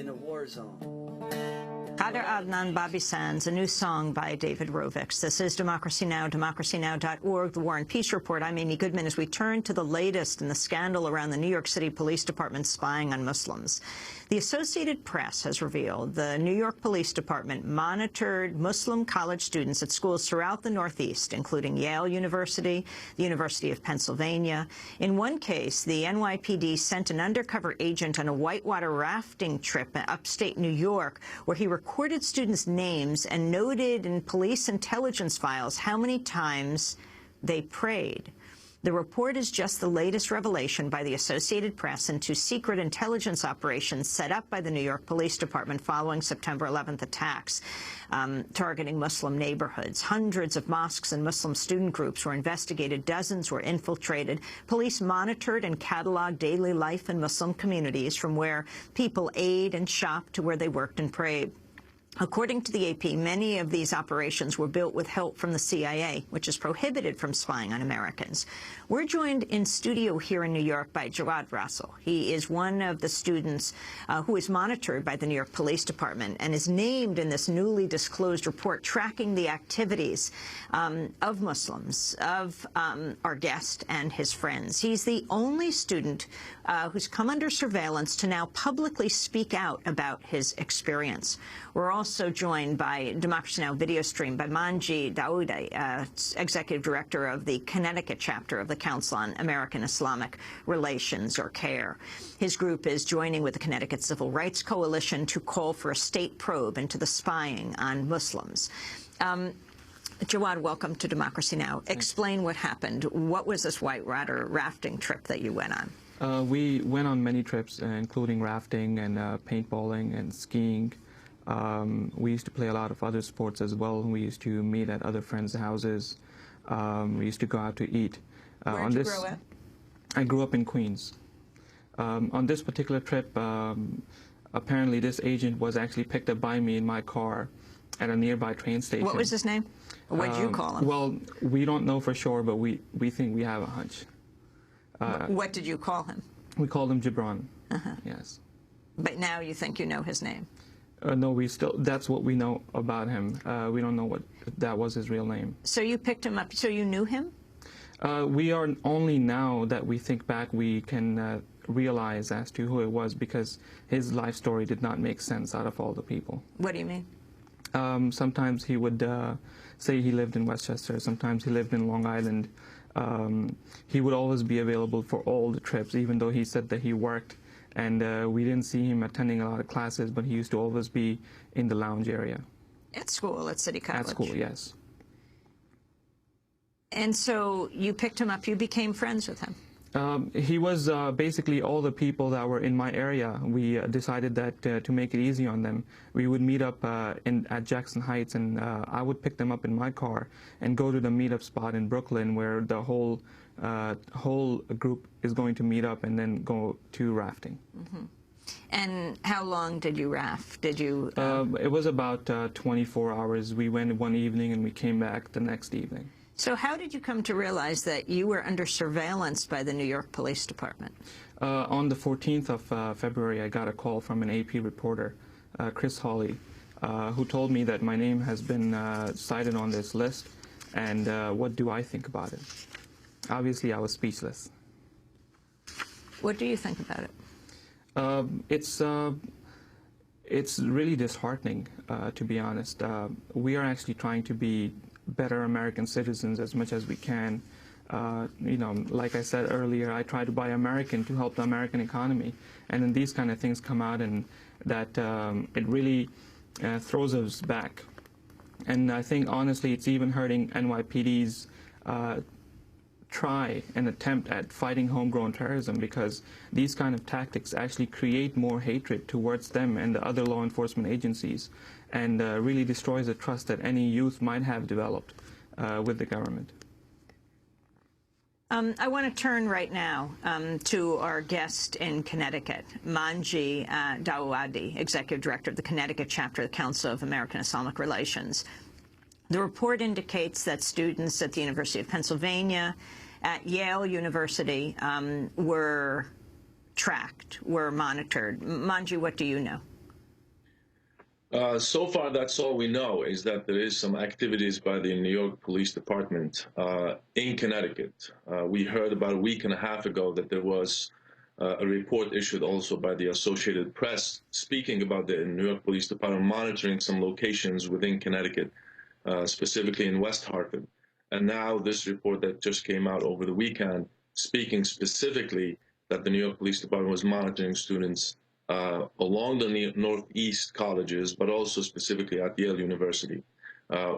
in a war zone. Kader Adnan Babi Sands, a new song by David Rovics. This is Democracy Now!, democracynow.org, the War and Peace Report. I'm Amy Goodman as we turn to the latest in the scandal around the New York City Police Department spying on Muslims. The Associated Press has revealed the New York Police Department monitored Muslim college students at schools throughout the Northeast, including Yale University, the University of Pennsylvania. In one case, the NYPD sent an undercover agent on a whitewater rafting trip in upstate New York, where he recorded students' names and noted in police intelligence files how many times they prayed. The report is just the latest revelation by the Associated Press into secret intelligence operations set up by the New York Police Department following September 11th attacks targeting Muslim neighborhoods. Hundreds of mosques and Muslim student groups were investigated. Dozens were infiltrated. Police monitored and cataloged daily life in Muslim communities, from where people ate and shopped to where they worked and prayed. According to the AP, many of these operations were built with help from the CIA, which is prohibited from spying on Americans. We're joined in studio here in New York by Jawad Rasul. He is one of the students who is monitored by the New York Police Department and is named in this newly disclosed report tracking the activities of Muslims, of our guest and his friends. He's the only student who's come under surveillance to now publicly speak out about his experience. We're also joined by Democracy Now! Video stream by Mongi Dhaouadi, Executive Director of the Connecticut Chapter of the Council on American-Islamic Relations, or CARE. His group is joining with the Connecticut Civil Rights Coalition to call for a state probe into the spying on Muslims. Jawad, welcome to Democracy Now! Explain what happened. What was this whitewater rafting trip that you went on? We went on many trips, including rafting and paintballing and skiing. We used to play a lot of other sports as well. We used to meet at other friends' houses. We used to go out to eat. Where did you grow up? I grew up in Queens. On this particular trip, apparently this agent was actually picked up by me in my car at a nearby train station. What was his name? What did you call him? Well, we don't know for sure, but we think we have a hunch. What did you call him? We called him Gibran. Yes. But now you think you know his name? No, that's what we know about him. We don't know what that was his real name. So you picked him up, so you knew him? We are only now that we think back, we can realize as to who it was, because his life story did not make sense out of all the people. What do you mean? Sometimes he would say he lived in Westchester, sometimes he lived in Long Island. He would always be available for all the trips, even though he said that he worked. And we didn't see him attending a lot of classes, but he used to always be in the lounge area. At school, at City College? At school, yes. And so you picked him up, you became friends with him? He was basically all the people that were in my area. We decided that to make it easy on them, we would meet up at Jackson Heights, and I would pick them up in my car and go to the meetup spot in Brooklyn, where the whole group is going to meet up and then go to rafting. And how long did you raft? Did you? It was about 24 hours. We went one evening and we came back the next evening. So how did you come to realize that you were under surveillance by the New York Police Department? On the 14th of February, I got a call from an AP reporter, Chris Hawley, who told me that my name has been cited on this list, and what do I think about it? Obviously, I was speechless. What do you think about it? It's really disheartening, to be honest. We are actually trying to be better American citizens as much as we can. You know, like I said earlier, I try to buy American to help the American economy, and then these kind of things come out, and that it really throws us back. And I think, honestly, it's even hurting NYPD's try and attempt at fighting homegrown terrorism, because these kind of tactics actually create more hatred towards them and the other law enforcement agencies, and really destroys the trust that any youth might have developed with the government. I want to turn right now to our guest in Connecticut, Mongi Dhaouadi, Executive Director of the Connecticut Chapter of the Council of American-Islamic Relations. The report indicates that students at the University of Pennsylvania, at Yale University, were tracked, were monitored. Mongi, what do you know? So far, that's all we know, is that there is some activities by the New York Police Department in Connecticut. We heard about a week and a half ago that there was a report issued also by the Associated Press speaking about the New York Police Department monitoring some locations within Connecticut, specifically in West Hartford. And now this report that just came out over the weekend speaking specifically that the New York Police Department was monitoring students along the northeast colleges, but also specifically at Yale University.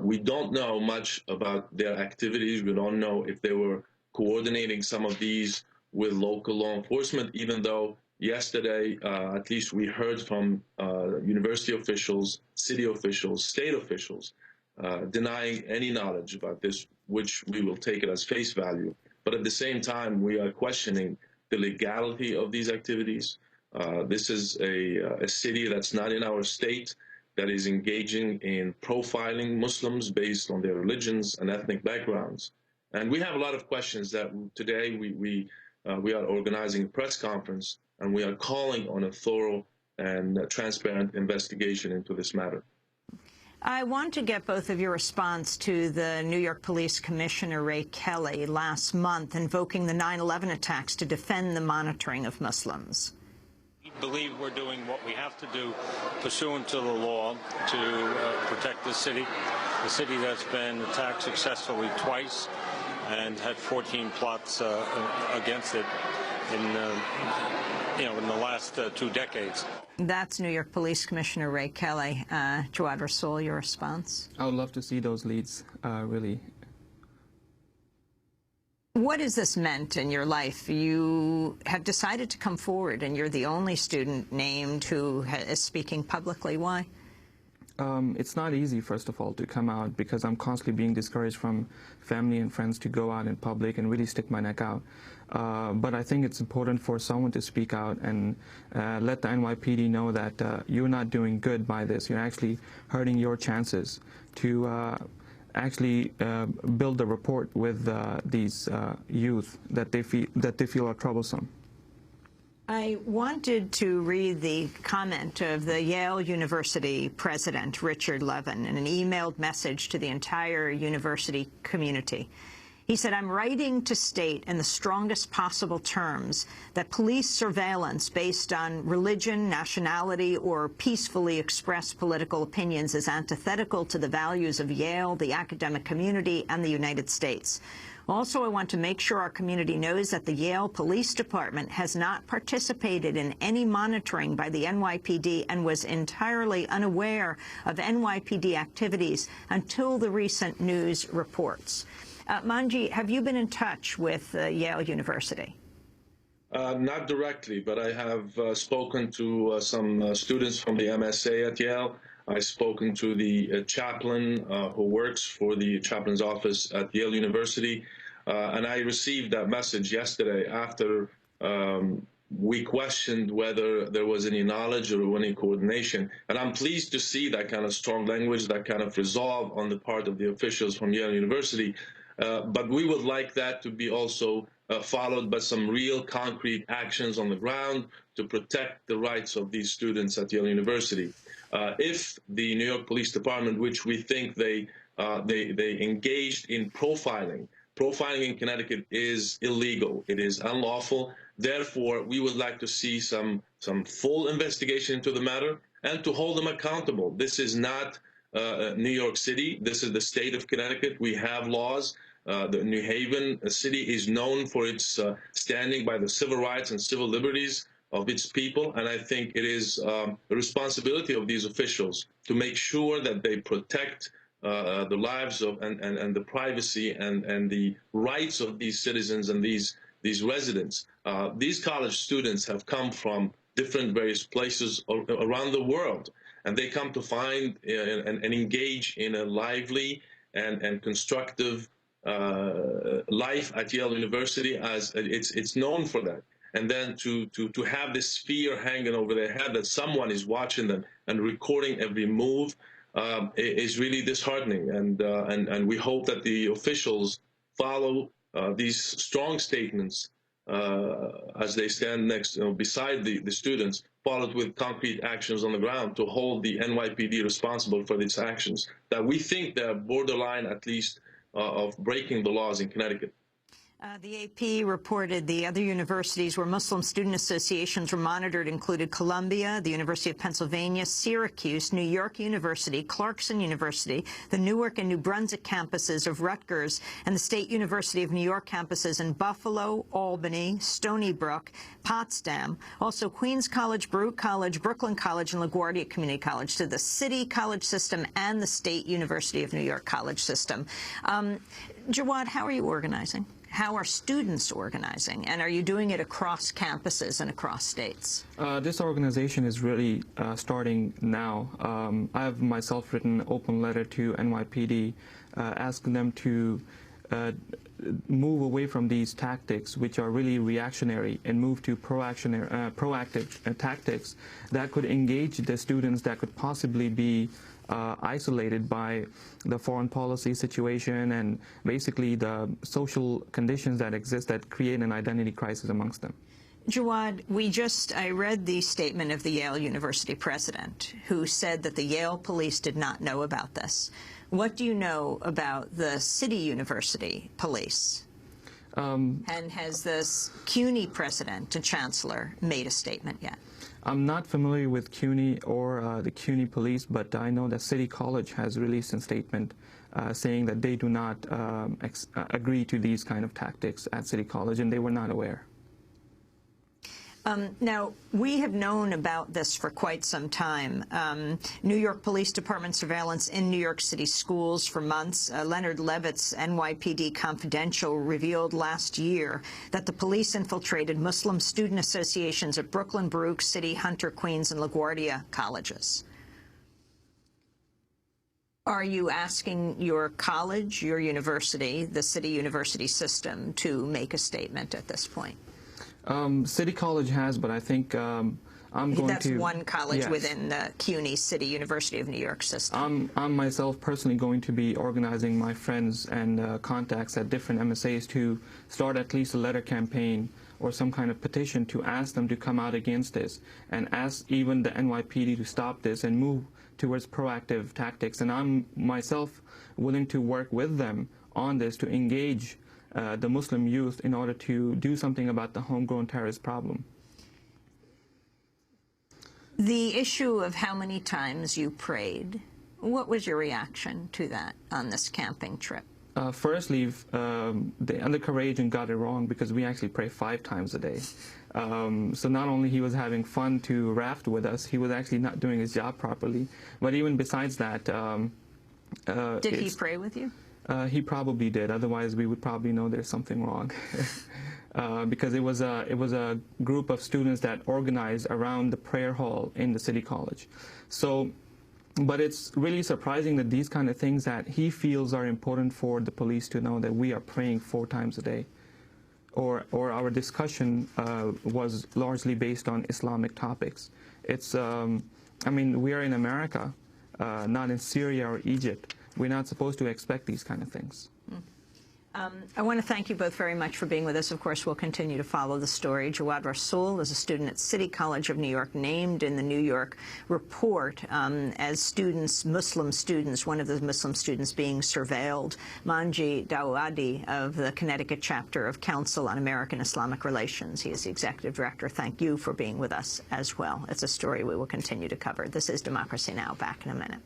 We don't know much about their activities. We don't know if they were coordinating some of these with local law enforcement, even though yesterday, at least we heard from university officials, city officials, state officials, denying any knowledge about this, which we will take it as face value. But at the same time, we are questioning the legality of these activities. This is a city that's not in our state that is engaging in profiling Muslims based on their religions and ethnic backgrounds. And we have a lot of questions that today we are organizing a press conference, and we are calling on a thorough and transparent investigation into this matter. I want to get both of your response to the New York Police Commissioner Ray Kelly last month invoking the 9/11 attacks to defend the monitoring of Muslims. We believe we're doing what we have to do pursuant to the law to protect the city that's been attacked successfully twice and had 14 plots against it in the last 2 decades. That's New York Police Commissioner Ray Kelly. Jawad Rasul, your response? I would love to see those leads, really. What has this meant in your life? You have decided to come forward, and you're the only student named who is speaking publicly. Why? It's not easy, first of all, to come out because I'm constantly being discouraged from family and friends to go out in public and really stick my neck out. But I think it's important for someone to speak out and let the NYPD know that you're not doing good by this. You're actually hurting your chances to actually build a rapport with these youth that they feel are troublesome. I wanted to read the comment of the Yale University president, Richard Levin, in an emailed message to the entire university community. He said, "I'm writing to state in the strongest possible terms that police surveillance based on religion, nationality, or peacefully expressed political opinions is antithetical to the values of Yale, the academic community, and the United States. Also, I want to make sure our community knows that the Yale Police Department has not participated in any monitoring by the NYPD and was entirely unaware of NYPD activities until the recent news reports." Mongi, have you been in touch with Yale University? Not directly, but I have spoken to some students from the MSA at Yale. I've spoken to the chaplain who works for the chaplain's office at Yale University, and I received that message yesterday after we questioned whether there was any knowledge or any coordination. And I'm pleased to see that kind of strong language, that kind of resolve on the part of the officials from Yale University. But we would like that to be also followed by some real concrete actions on the ground to protect the rights of these students at Yale University. If the New York Police Department, which we think they engaged in profiling in Connecticut is illegal, it is unlawful. Therefore, we would like to see some full investigation into the matter and to hold them accountable. This is not New York City. This is the state of Connecticut. We have laws. The New Haven city is known for its standing by the civil rights and civil liberties of its people, and I think it is the responsibility of these officials to make sure that they protect the lives of and the privacy and the rights of these citizens and these residents. These college students have come from different various places around the world, and they come to find and engage in a lively and constructive life at Yale University, as it's known for that. And then to have this fear hanging over their head that someone is watching them and recording every move is really disheartening. And we hope that the officials follow these strong statements as they stand beside the students followed with concrete actions on the ground to hold the NYPD responsible for these actions that we think they're borderline, at least, of breaking the laws in Connecticut. The AP reported the other universities where Muslim student associations were monitored included Columbia, the University of Pennsylvania, Syracuse, New York University, Clarkson University, the Newark and New Brunswick campuses of Rutgers, and the State University of New York campuses in Buffalo, Albany, Stony Brook, Potsdam, also Queens College, Baruch College, Brooklyn College, and LaGuardia Community College, to the City College system and the State University of New York College system. Jawad, how are you organizing? How are students organizing? And are you doing it across campuses and across states? This organization is really starting now. I have myself written an open letter to NYPD asking them to move away from these tactics, which are really reactionary, and move to proactive tactics that could engage the students that could possibly be isolated by the foreign policy situation and basically the social conditions that exist that create an identity crisis amongst them. Jawad, I read the statement of the Yale University president, who said that the Yale police did not know about this. What do you know about the City University police? And has this CUNY president and chancellor made a statement yet? I'm not familiar with CUNY or the CUNY police, but I know that City College has released a statement saying that they do not agree to these kind of tactics at City College, and they were not aware. Now, we have known about this for quite some time. New York Police Department surveillance in New York City schools for months. Leonard Levitt's NYPD Confidential revealed last year that the police infiltrated Muslim student associations at Brooklyn, Baruch, City, Hunter, Queens, and LaGuardia colleges. Are you asking your college, your university, the City University system, to make a statement at this point? City College has, but I think I'm going to... That's one college within the CUNY City University of New York system. I'm myself personally going to be organizing my friends and contacts at different MSAs to start at least a letter campaign or some kind of petition to ask them to come out against this and ask even the NYPD to stop this and move towards proactive tactics. And I'm myself willing to work with them on this to engage the Muslim youth in order to do something about the homegrown terrorist problem. The issue of how many times you prayed, what was your reaction to that on this camping trip? Firstly, the undercover agent got it wrong because we actually pray 5 times a day. So not only he was having fun to raft with us, he was actually not doing his job properly. But even besides that... Did he pray with you? He probably did. Otherwise, we would probably know there's something wrong, because it was a group of students that organized around the prayer hall in the City College. So, but it's really surprising that these kind of things that he feels are important for the police to know, that we are praying 4 times a day, or our discussion was largely based on Islamic topics. It's, I mean, we are in America, not in Syria or Egypt. We're not supposed to expect these kind of things. I want to thank you both very much for being with us. Of course, we'll continue to follow the story. Jawad Rasul is a student at City College of New York, named in the New York report as students, Muslim students, one of the Muslim students being surveilled. Mongi Dhaouadi of the Connecticut Chapter of Council on American-Islamic Relations. He is the executive director. Thank you for being with us as well. It's a story we will continue to cover. This is Democracy Now! Back in a minute.